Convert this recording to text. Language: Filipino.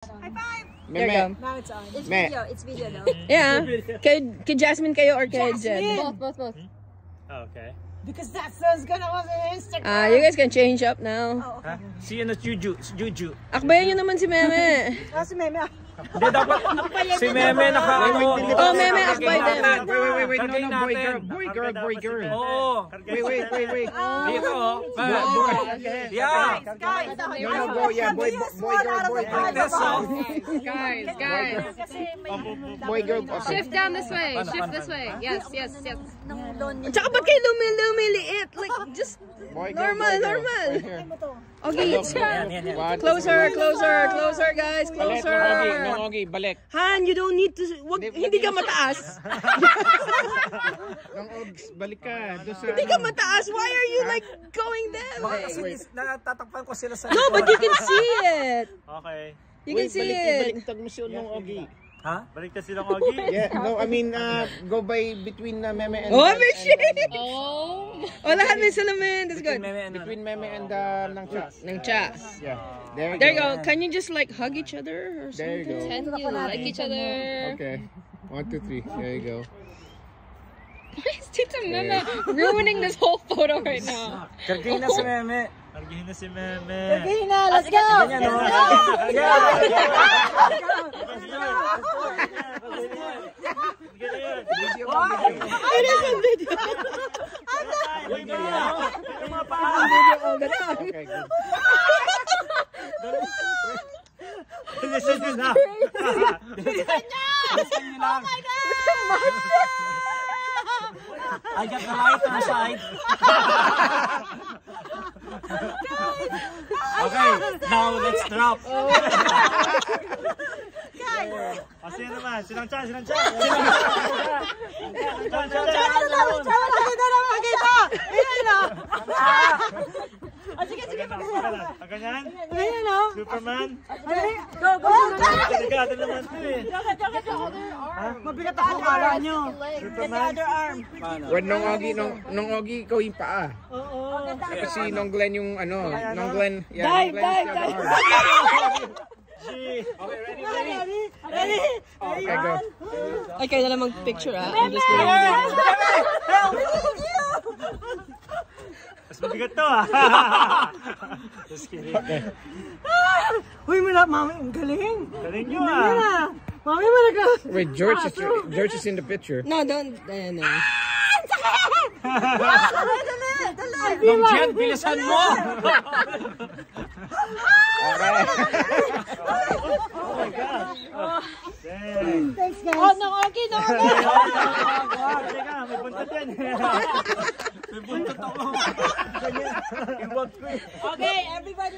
High five! There you go. Now it's on. It's video. It's video though. Yeah. Kay Jasmine kayo or kay Jed? Both. Oh, okay. Because that son's gonna on Instagram. You guys can change up now. Oh, okay. Si ano, Juju. Akbayan nyo naman si Meme. Si Meme. Hindi, dapat si Meme naka-ano. Oh, Meme, akbay din. Wait, no, boy, girl. Oo. Wait. Dito, oh. Yeah. Guys, No, boy, girl. Like this, oh. Guys. Boy, girl. Shift down this way. Shift this way. Yes. Tsaka ba't kayo lumiliit? Like, just normal. Okay, closer, guys. Closer. Ogi, balik. Han, you don't need to... Hindi ka mataas. Balik ka. Hindi ka mataas. Why are you like going that way? Natatakpan ko sila sa... No, but you can see it. Okay. You can see it. Baliktad mo si Unong Ogi. Ha? Baliktad silang Ogi? Yeah, no, I mean, go by between Meme and... Oh, shit! Oh. Oh, lahat may salamin. That's good. Between Meme and Nangcha. Nangcha. Yeah. There you go. Can you just like hug each other or There you go. Pretend you like each other. Okay. 1, 2, 3. There you go. Why is Tita Meme ruining this whole photo right now? Kargay na si Meme. Kargay na si Meme. Okay na, let's go! It is a video. Okay, good. Listen nyo na. Listen nyo lang. I got the light on the side. Okay, now let's drop. Kasi naman, silang chan. Sige, ganyan. Superman. Go! Delikado naman ito eh. Mabigat ako kala nyo. Superman. Wait, nung Ogi, ikaw yung paa. Oo. Kasi nung Glenn yung ano, nung Glenn. Dive. Okay, Ready? Okay, go. Ay, kayo na lang mag-picture ah. I'm just kidding. Mas mabigat to ah. Just kidding. Uy, mami, ang galing. Galing nyo ah. Mami, malaga. Wait, George is in the picture. No, don't. No. Dali. Long Jen, bilisan mo! Okay. Oh my gosh. Dang. Thanks, guys. Oh, no, okay. Teka, may buntot yan. May buntot ako. Okay, everybody.